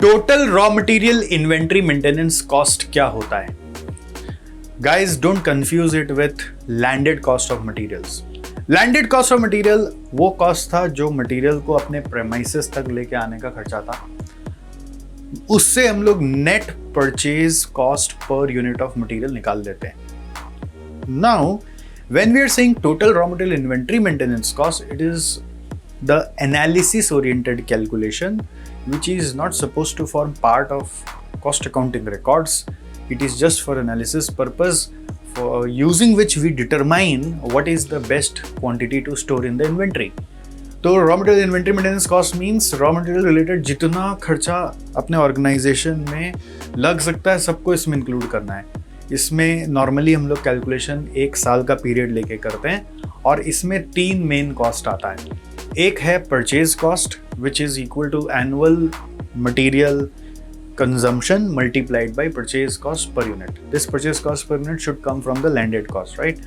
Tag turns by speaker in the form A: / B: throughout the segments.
A: Total raw material inventory maintenance cost क्या होता है? Guys don't confuse it with landed cost of materials. Landed cost of material वो cost था जो material को अपने प्रेमाइसेस तक लेके आने का खर्चा था, उससे हम लोग नेट परचेज कॉस्ट पर यूनिट ऑफ मटेरियल निकाल लेते हैं। Now when we are saying total raw material inventory maintenance cost, it is the analysis oriented calculation which is not supposed to form part of cost accounting records. It is just for analysis purpose, for using which we determine what is the best quantity to store in the inventory. तो raw material inventory maintenance cost means raw material related जितना खर्चा अपने organisation में लग सकता है सबको इसमें इंक्लूड करना है। इसमें नॉर्मली हम लोग कैलकुलेशन 1 साल का पीरियड लेके करते हैं और इसमें 3 मेन कॉस्ट आता है। एक है purchase cost which is equal to annual material consumption multiplied by purchase cost पर यूनिट। दिस परचेज कॉस्ट पर unit should come from the landed cost, right.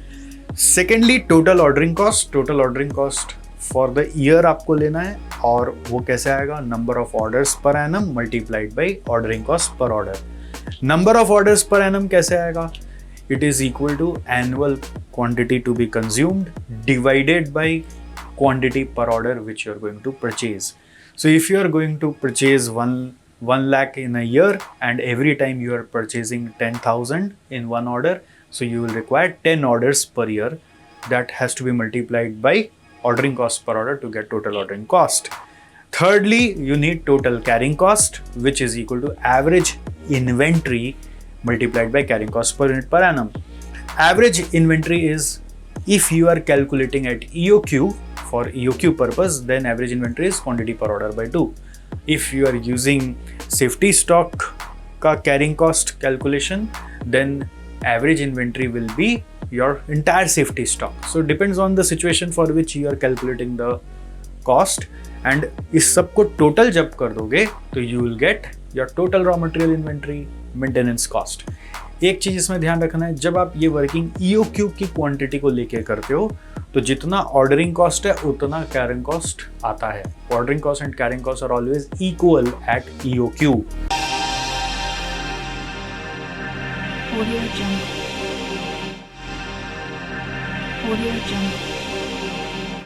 A: Secondly total ordering cost. Total ordering cost for the year आपको लेना है और वो कैसे आएगा? Number of orders per annum multiplied by ordering cost per order. Number of orders per annum कैसे आएगा? It is equal to annual quantity to be consumed divided by quantity per order which you are going to purchase. So if you are going to purchase 1 lakh in a year and every time you are purchasing 10,000 in one order, so you will require 10 orders per year. That has to be multiplied by ordering cost per order to get total ordering cost. Thirdly, you need total carrying cost which is equal to average inventory multiplied by carrying cost per unit per annum. Average inventory is, if you are calculating at EOQ, for EOQ purpose, then average inventory is quantity per order by 2. If you are using safety stock ka carrying cost calculation, then average inventory will be your entire safety stock. So depends on the situation for which you are calculating the cost, and इस सब को total जब कर दोगे तो you will get your total raw material inventory maintenance cost. एक चीज इसमें ध्यान रखना है, जब आप ये वर्किंग EOQ की क्वांटिटी को लेके करते हो तो जितना ऑर्डरिंग कॉस्ट है उतना कैरिंग कॉस्ट आता है। Ordering cost and carrying cost are always equal at EOQ।
B: Audio Jungle. Audio Jungle.